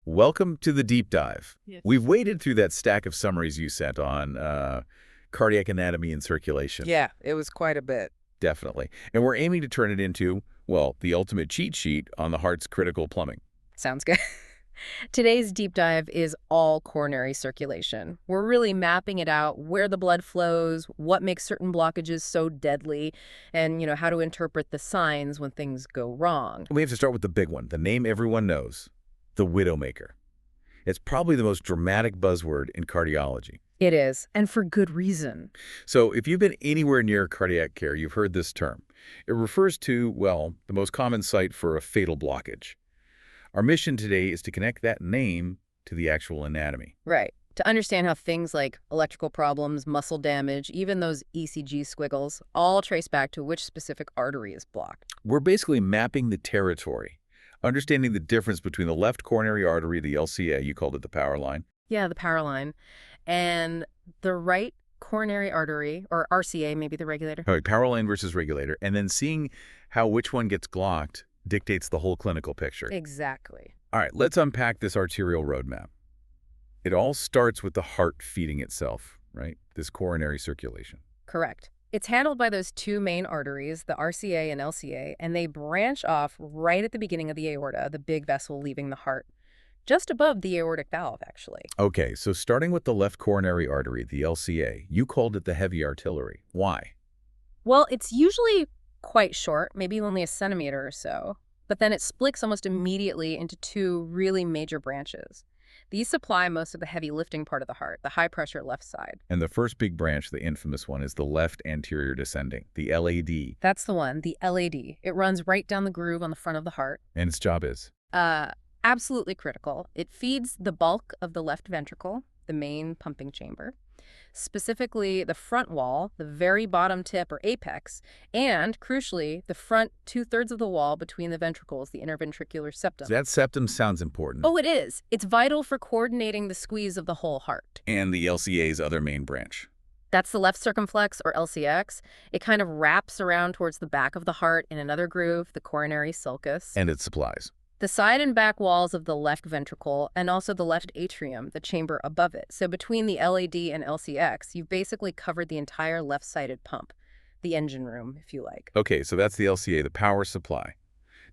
welcome to the deep dive. Yes. We've waded through that stack of summaries you sent on cardiac anatomy and circulation. Yeah, it was quite a bit. Definitely. And we're aiming to turn it into, well, the ultimate cheat sheet on the heart's critical plumbing. Sounds good. Today's deep dive is all coronary circulation. We're really mapping it out, where the blood flows, what makes certain blockages so deadly, and, how to interpret the signs when things go wrong. We have to start with the big one, the name everyone knows, the widowmaker. It's probably the most dramatic buzzword in cardiology. It is, and for good reason. So if you've been anywhere near cardiac care, you've heard this term. It refers to, well, the most common site for a fatal blockage. Our mission today is to connect that name to the actual anatomy. Right. To understand how things like electrical problems, muscle damage, even those ECG squiggles, all trace back to which specific artery is blocked. We're basically mapping the territory, understanding the difference between the left coronary artery, the LCA, you called it the power line. Yeah, the power line, and the right coronary artery, or RCA, maybe the regulator. All right, power line versus regulator, and then seeing how which one gets blocked dictates the whole clinical picture. Exactly. All right, let's unpack this arterial roadmap. It all starts with the heart feeding itself, right? This coronary circulation. Correct. It's handled by those two main arteries, the RCA and LCA, and they branch off right at the beginning of the aorta, the big vessel leaving the heart. Just above the aortic valve, actually. Okay, so starting with the left coronary artery, the LCA, you called it the heavy artillery. Why? Well, it's usually quite short, maybe only a centimeter or so, but then it splits almost immediately into two really major branches. These supply most of the heavy lifting part of the heart, the high-pressure left side. And the first big branch, the infamous one, is the left anterior descending, the LAD. That's the one, the LAD. It runs right down the groove on the front of the heart. And its job is? Absolutely critical. It feeds the bulk of the left ventricle, the main pumping chamber, specifically the front wall, the very bottom tip or apex, and, crucially, the front two-thirds of the wall between the ventricles, the interventricular septum. That septum sounds important. Oh, it is. It's vital for coordinating the squeeze of the whole heart. And the LCA's other main branch. That's the left circumflex, or LCX. It kind of wraps around towards the back of the heart in another groove, the coronary sulcus. And it supplies the side and back walls of the left ventricle, and also the left atrium, the chamber above it. So between the LAD and LCX, you've basically covered the entire left-sided pump, the engine room, if you like. Okay, so that's the LCA, the power supply.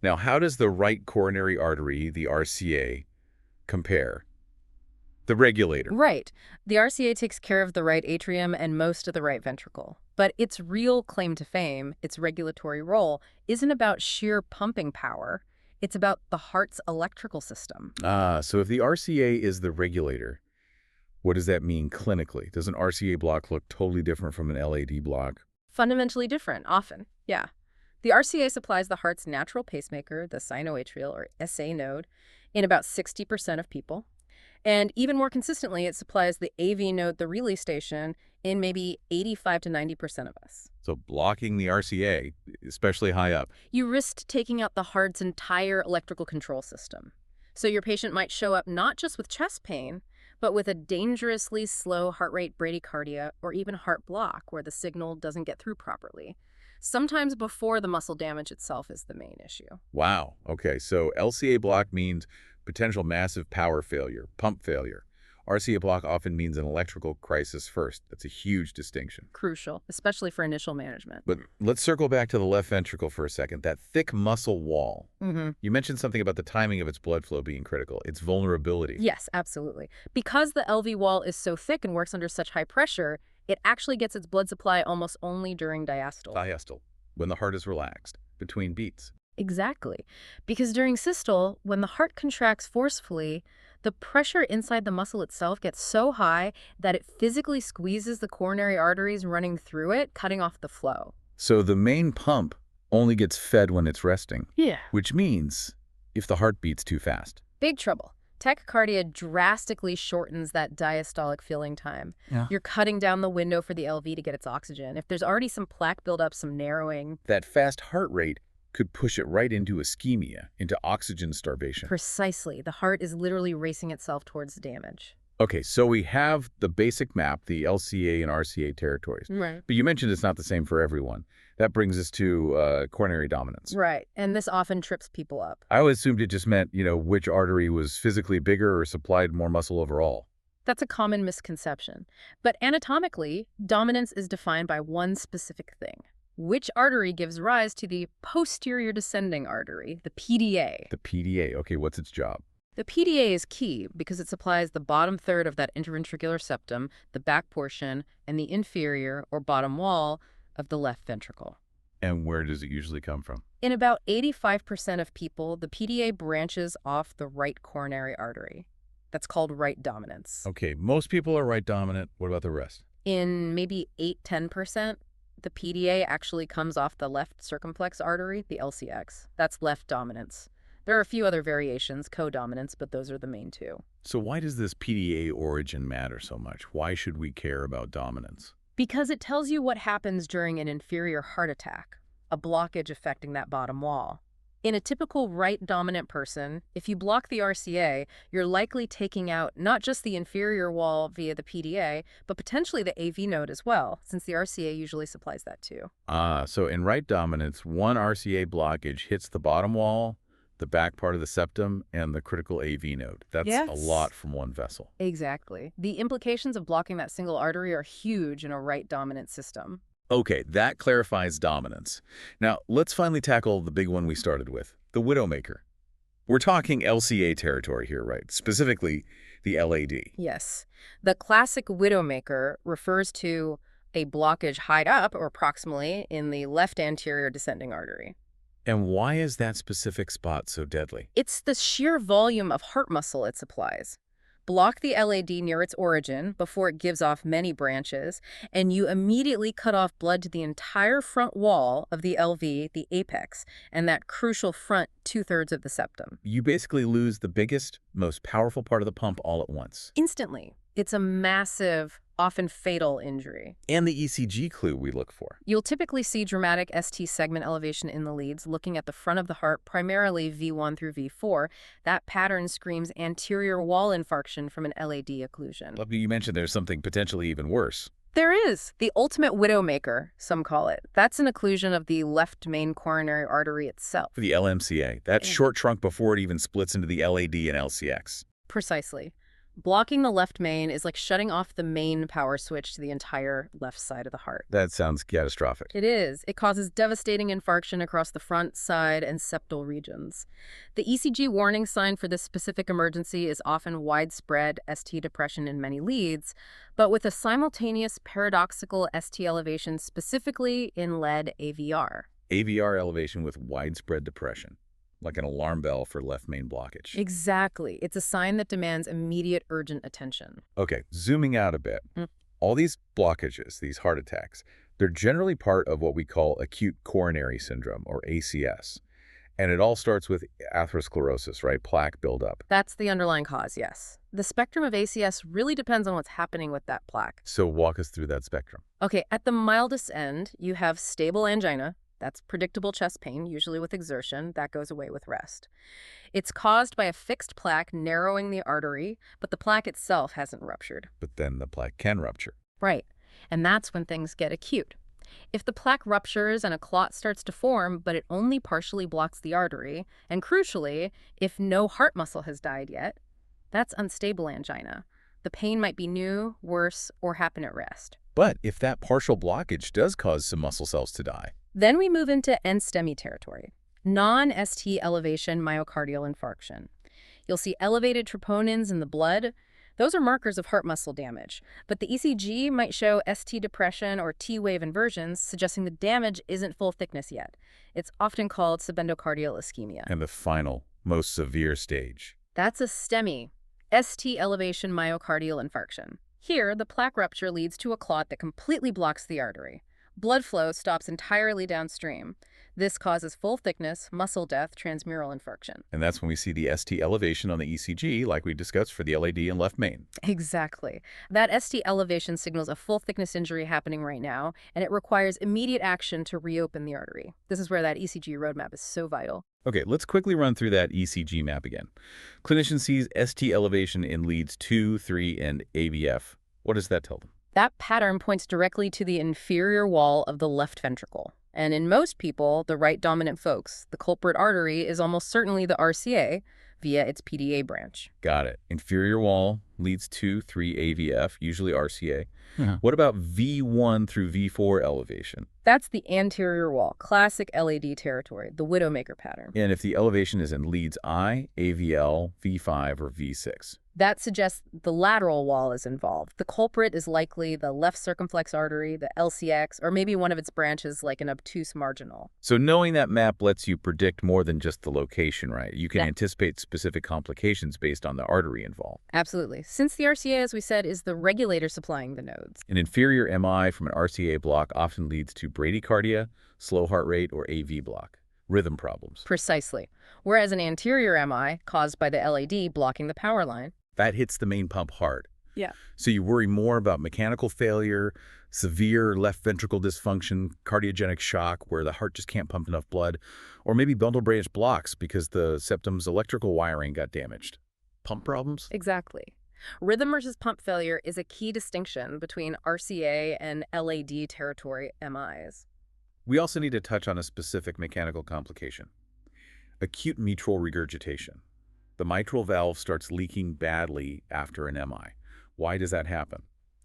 Now, how does the right coronary artery, the RCA, compare? The regulator. Right. The RCA takes care of the right atrium and most of the right ventricle. But its real claim to fame, its regulatory role, isn't about sheer pumping power. It's about the heart's electrical system. So if the RCA is the regulator, what does that mean clinically? Does an RCA block look totally different from an LAD block? Fundamentally different, often, yeah. The RCA supplies the heart's natural pacemaker, the sinoatrial or SA node, in about 60% of people. And even more consistently, it supplies the AV node, the relay station, in maybe 85 to 90% of us. So blocking the RCA, especially high up. You risk taking out the heart's entire electrical control system. So your patient might show up not just with chest pain, but with a dangerously slow heart rate bradycardia or even heart block where the signal doesn't get through properly. Sometimes before the muscle damage itself is the main issue. Wow. Okay, so LCA block means potential massive power failure, pump failure. RCA block often means an electrical crisis first. That's a huge distinction. Crucial, especially for initial management. But let's circle back to the left ventricle for a second. That thick muscle wall. You mentioned something about the timing of its blood flow being critical, its vulnerability. Yes, absolutely. Because the LV wall is so thick and works under such high pressure, it actually gets its blood supply almost only during diastole. Diastole, when the heart is relaxed, between beats. Exactly. Because during systole, when the heart contracts forcefully, the pressure inside the muscle itself gets so high that it physically squeezes the coronary arteries running through it, cutting off the flow. So the main pump only gets fed when it's resting. Yeah. Which means if the heart beats too fast. Big trouble. Tachycardia drastically shortens that diastolic filling time. Yeah. You're cutting down the window for the LV to get its oxygen. If there's already some plaque buildup, some narrowing. That fast heart rate could push it right into ischemia, into oxygen starvation. Precisely. The heart is literally racing itself towards damage. Okay, so we have the basic map, the LCA and RCA territories. Right. But you mentioned it's not the same for everyone. That brings us to coronary dominance. Right, and this often trips people up. I always assumed it just meant, which artery was physically bigger or supplied more muscle overall. That's a common misconception. But anatomically, dominance is defined by one specific thing. Which artery gives rise to the posterior descending artery, the PDA? The PDA, okay, what's its job? The PDA is key because it supplies the bottom third of that interventricular septum, the back portion, and the inferior or bottom wall of the left ventricle. And where does it usually come from? In about 85% of people, the PDA branches off the right coronary artery. That's called right dominance. Okay, most people are right dominant. What about the rest? In maybe 8–10%, the PDA actually comes off the left circumflex artery, the LCX. That's left dominance. There are a few other variations, co-dominance, but those are the main two. So why does this PDA origin matter so much? Why should we care about dominance? Because it tells you what happens during an inferior heart attack, a blockage affecting that bottom wall. In a typical right-dominant person, if you block the RCA, you're likely taking out not just the inferior wall via the PDA, but potentially the AV node as well, since the RCA usually supplies that too. So in right dominance, one RCA blockage hits the bottom wall, the back part of the septum, and the critical AV node. That's Yes. a lot from one vessel. Exactly. The implications of blocking that single artery are huge in a right-dominant system. Okay, that clarifies dominance. Now, let's finally tackle the big one we started with, the widowmaker. We're talking LCA territory here, right? Specifically, the LAD. Yes. The classic widowmaker refers to a blockage high up, or proximally, in the left anterior descending artery. And why is that specific spot so deadly? It's the sheer volume of heart muscle it supplies. Block the LAD near its origin before it gives off many branches, and you immediately cut off blood to the entire front wall of the LV, the apex, and that crucial front two-thirds of the septum. You basically lose the biggest, most powerful part of the pump all at once. Instantly. It's a massive, often fatal injury. And the ECG clue we look for. You'll typically see dramatic ST segment elevation in the leads, looking at the front of the heart, primarily V1 through V4. That pattern screams anterior wall infarction from an LAD occlusion. You mentioned there's something potentially even worse. There is. The ultimate widowmaker, some call it. That's an occlusion of the left main coronary artery itself. The LMCA, that short trunk before it even splits into the LAD and LCX. Precisely. Blocking the left main is like shutting off the main power switch to the entire left side of the heart. That sounds catastrophic. It is. It causes devastating infarction across the front, side, and septal regions. The ECG warning sign for this specific emergency is often widespread ST depression in many leads, but with a simultaneous paradoxical ST elevation specifically in lead AVR. AVR elevation with widespread depression. Like an alarm bell for left main blockage. Exactly. It's a sign that demands immediate, urgent attention. Okay, zooming out a bit. All these blockages, these heart attacks, they're generally part of what we call acute coronary syndrome, or ACS. And it all starts with atherosclerosis, right? Plaque buildup. That's the underlying cause, yes. The spectrum of ACS really depends on what's happening with that plaque. So walk us through that spectrum. Okay, at the mildest end, you have stable angina. That's predictable chest pain, usually with exertion. That goes away with rest. It's caused by a fixed plaque narrowing the artery, but the plaque itself hasn't ruptured. But then the plaque can rupture. Right. And that's when things get acute. If the plaque ruptures and a clot starts to form, but it only partially blocks the artery, and crucially, if no heart muscle has died yet, that's unstable angina. The pain might be new, worse, or happen at rest. But if that partial blockage does cause some muscle cells to die, then we move into NSTEMI territory, non-ST elevation myocardial infarction. You'll see elevated troponins in the blood. Those are markers of heart muscle damage, but the ECG might show ST depression or T-wave inversions, suggesting the damage isn't full thickness yet. It's often called subendocardial ischemia. and the final, most severe stage. That's a STEMI, ST elevation myocardial infarction. Here, the plaque rupture leads to a clot that completely blocks the artery. Blood flow stops entirely downstream. This causes full thickness, muscle death, transmural infarction. And that's when we see the ST elevation on the ECG, like we discussed for the LAD and left main. Exactly. That ST elevation signals a full thickness injury happening right now, and it requires immediate action to reopen the artery. This is where that ECG roadmap is so vital. Okay, let's quickly run through that ECG map again. Clinician sees ST elevation in leads 2, 3, and AVF. What does that tell them? That pattern points directly to the inferior wall of the left ventricle. And in most people, the right dominant folks, the culprit artery is almost certainly the RCA via its PDA branch. Got it. Inferior wall leads to 3 AVF, usually RCA. Yeah. What about V1 through V4 elevation? That's the anterior wall, classic LAD territory, the widowmaker pattern. And if the elevation is in leads I, AVL, V5, or V6? That suggests the lateral wall is involved. The culprit is likely the left circumflex artery, the LCX, or maybe one of its branches like an obtuse marginal. So knowing that map lets you predict more than just the location, right? You can Yeah. anticipate specific complications based on the artery involved. Absolutely. Since the RCA, as we said, is the regulator supplying the nodes. An inferior MI from an RCA block often leads to bradycardia, slow heart rate, or AV block, rhythm problems. Precisely. Whereas an anterior MI, caused by the LAD blocking the power line. That hits the main pump hard. Yeah. So you worry more about mechanical failure, severe left ventricle dysfunction, cardiogenic shock where the heart just can't pump enough blood, or maybe bundle branch blocks because the septum's electrical wiring got damaged. Pump problems? Exactly. Rhythm versus pump failure is a key distinction between RCA and LAD territory MIs. We also need to touch on a specific mechanical complication. Acute mitral regurgitation. The mitral valve starts leaking badly after an MI. Why does that happen?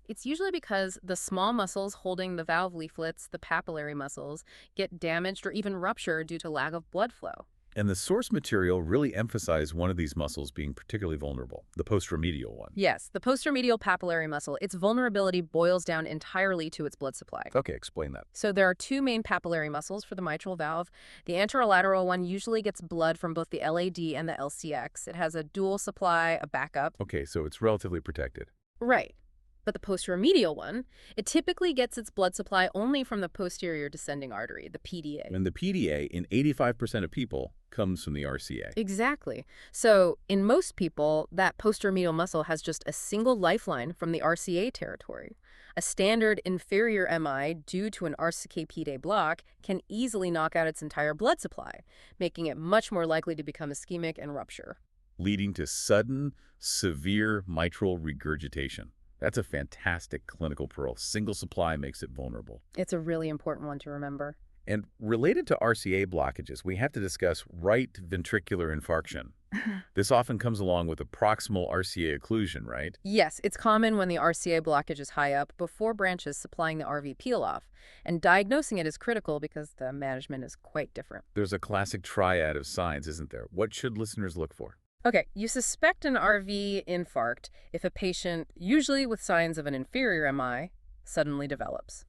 It's usually because the small muscles holding the valve leaflets, the papillary muscles, get damaged or even rupture due to lack of blood flow. And the source material really emphasized one of these muscles being particularly vulnerable, the posteromedial one. Yes, the posteromedial papillary muscle, its vulnerability boils down entirely to its blood supply. Okay, explain that. So there are two main papillary muscles for the mitral valve. The anterolateral one usually gets blood from both the LAD and the LCX. It has a dual supply, a backup. Okay, so it's relatively protected. Right. But the posteromedial one, it typically gets its blood supply only from the posterior descending artery, the PDA. And the PDA, in 85% of people, comes from the RCA. Exactly. So in most people, that posteromedial muscle has just a single lifeline from the RCA territory. A standard inferior MI due to an RCA PDA block can easily knock out its entire blood supply, making it much more likely to become ischemic and rupture. Leading to sudden, severe mitral regurgitation. That's a fantastic clinical pearl. Single supply makes it vulnerable. It's a really important one to remember. And related to RCA blockages, we have to discuss right ventricular infarction. This often comes along with a proximal RCA occlusion, right? Yes, it's common when the RCA blockage is high up before branches supplying the RV peel off, and diagnosing it is critical because the management is quite different. There's a classic triad of signs, isn't there? What should listeners look for? Okay, you suspect an RV infarct if a patient, usually with signs of an inferior MI, suddenly develops.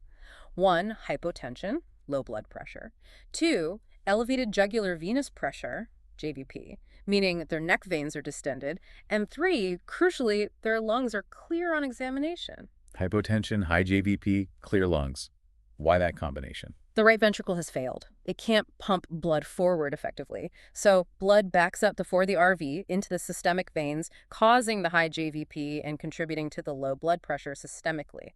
1, hypotension, low blood pressure. 2, elevated jugular venous pressure, JVP, meaning their neck veins are distended. And 3, crucially, their lungs are clear on examination. Hypotension, high JVP, clear lungs. Why that combination? The right ventricle has failed. It can't pump blood forward effectively. So blood backs up before the RV into the systemic veins, causing the high JVP and contributing to the low blood pressure systemically.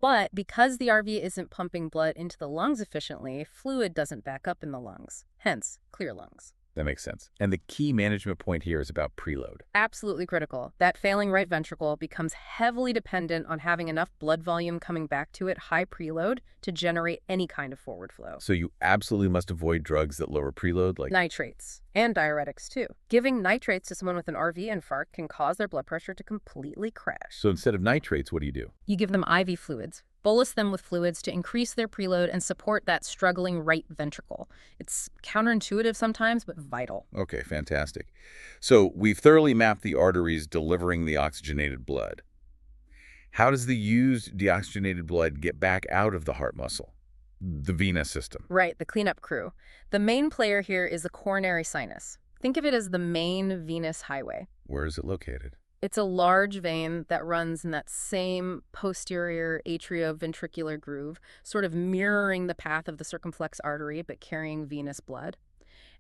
But because the RV isn't pumping blood into the lungs efficiently, fluid doesn't back up in the lungs. Hence, clear lungs. That makes sense. And the key management point here is about preload. Absolutely critical. That failing right ventricle becomes heavily dependent on having enough blood volume coming back to it, high preload, to generate any kind of forward flow. So you absolutely must avoid drugs that lower preload, like Nitrates. And diuretics, too. Giving nitrates to someone with an RV infarct can cause their blood pressure to completely crash. So instead of nitrates, what do you do? You give them IV fluids. Bolus them with fluids to increase their preload and support that struggling right ventricle. It's counterintuitive sometimes, but vital. Okay, fantastic. So we've thoroughly mapped the arteries delivering the oxygenated blood. How does the used deoxygenated blood get back out of the heart muscle? The venous system. Right, the cleanup crew. The main player here is the coronary sinus. Think of it as the main venous highway. Where is it located? It's a large vein that runs in that same posterior atrioventricular groove, sort of mirroring the path of the circumflex artery, but carrying venous blood.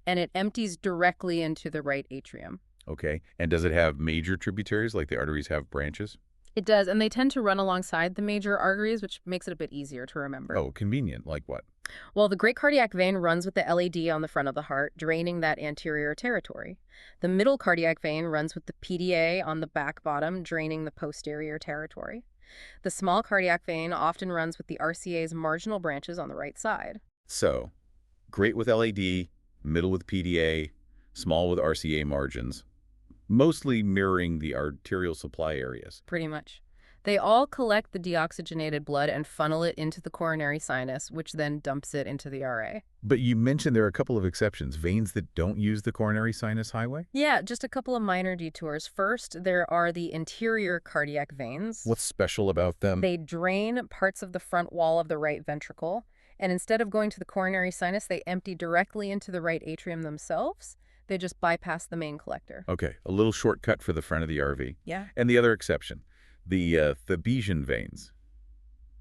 And it empties directly into the right atrium. Okay, and does it have major tributaries like the arteries have branches? It does, and they tend to run alongside the major arteries, which makes it a bit easier to remember. Oh, convenient. Like what? Well, the great cardiac vein runs with the LAD on the front of the heart, draining that anterior territory. The middle cardiac vein runs with the PDA on the back bottom, draining the posterior territory. The small cardiac vein often runs with the RCA's marginal branches on the right side. So, great with LAD, middle with PDA, small with RCA margins, mostly mirroring the arterial supply areas. Pretty much. They all collect the deoxygenated blood and funnel it into the coronary sinus, which then dumps it into the RA. But you mentioned there are a couple of exceptions, veins that don't use the coronary sinus highway? Yeah, just a couple of minor detours. First, there are the interior cardiac veins. What's special about them? They drain parts of the front wall of the right ventricle, and instead of going to the coronary sinus, they empty directly into the right atrium themselves. They just bypass the main collector. Okay, a little shortcut for the front of the RV. Yeah. And the other exception, the Thebesian veins.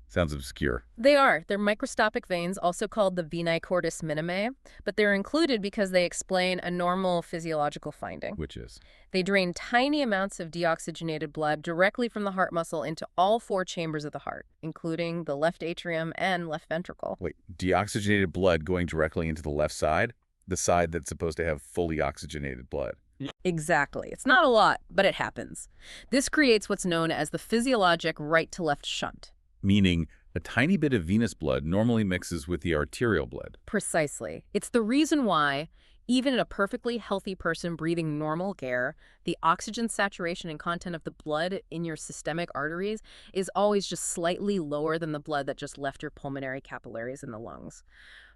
Sounds obscure. They are. They're microscopic veins, also called the venae cordis minime, but they're included because they explain a normal physiological finding. Which is? They drain tiny amounts of deoxygenated blood directly from the heart muscle into all 4 chambers of the heart, including the left atrium and left ventricle. Wait, deoxygenated blood going directly into the left side? The side that's supposed to have fully oxygenated blood. Exactly. It's not a lot, but it happens. This creates what's known as the physiologic right-to-left shunt. Meaning a tiny bit of venous blood normally mixes with the arterial blood. Precisely. It's the reason why, even in a perfectly healthy person breathing normal air, the oxygen saturation and content of the blood in your systemic arteries is always just slightly lower than the blood that just left your pulmonary capillaries in the lungs.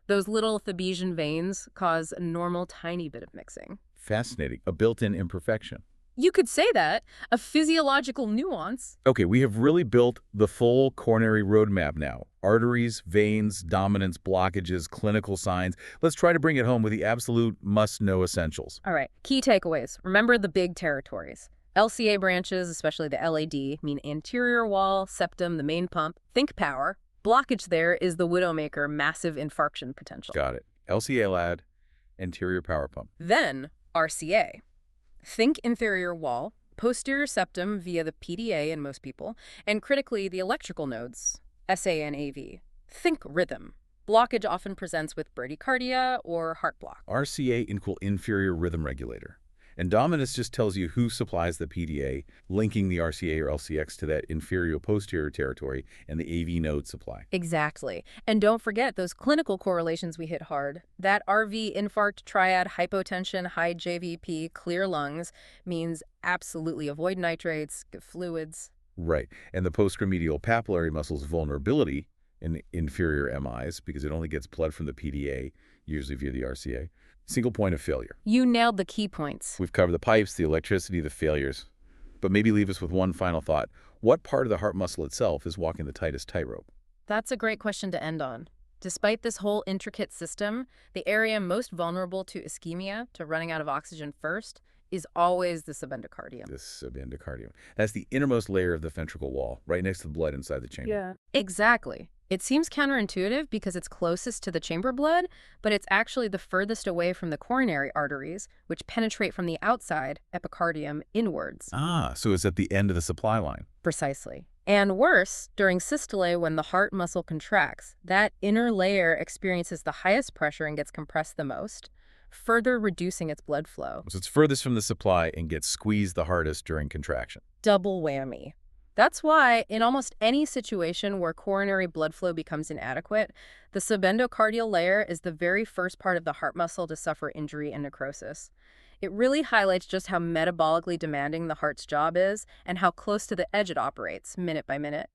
Those little Thebesian veins cause a normal tiny bit of mixing. Fascinating. A built-in imperfection. You could say that, a physiological nuance. Okay, we have really built the full coronary roadmap now. Arteries, veins, dominance, blockages, clinical signs. Let's try to bring it home with the absolute must-know essentials. All right, key takeaways. Remember the big territories. LCA branches, especially the LAD, mean anterior wall, septum, the main pump. Think power. Blockage there is the widowmaker, massive infarction potential. Got it. LCA LAD, anterior power pump. Then RCA. Think inferior wall, posterior septum via the PDA in most people, and critically the electrical nodes, SA and AV. Think rhythm. Blockage often presents with bradycardia or heart block. RCA equal inferior rhythm regulator. And dominance just tells you who supplies the PDA, linking the RCA or LCX to that inferior-posterior territory and the AV node supply. Exactly. And don't forget those clinical correlations we hit hard. That RV infarct triad, hypotension, high JVP, clear lungs means absolutely avoid nitrates, get fluids. Right. And the postremedial papillary muscle's vulnerability in inferior MIs, because it only gets blood from the PDA, usually via the RCA. Single point of failure. You nailed the key points. We've covered the pipes, the electricity, the failures. But maybe leave us with one final thought. What part of the heart muscle itself is walking the tightest tightrope? That's a great question to end on. Despite this whole intricate system, the area most vulnerable to ischemia, to running out of oxygen first, is always the subendocardium. The subendocardium. That's the innermost layer of the ventricle wall, right next to the blood inside the chamber. Yeah. Exactly. It seems counterintuitive because it's closest to the chamber blood, but it's actually the furthest away from the coronary arteries, which penetrate from the outside, epicardium, inwards. Ah, so it's at the end of the supply line. Precisely. And worse, during systole, when the heart muscle contracts, that inner layer experiences the highest pressure and gets compressed the most, further reducing its blood flow. So it's furthest from the supply and gets squeezed the hardest during contraction. Double whammy. That's why, in almost any situation where coronary blood flow becomes inadequate, the subendocardial layer is the very first part of the heart muscle to suffer injury and necrosis. It really highlights just how metabolically demanding the heart's job is and how close to the edge it operates, minute by minute.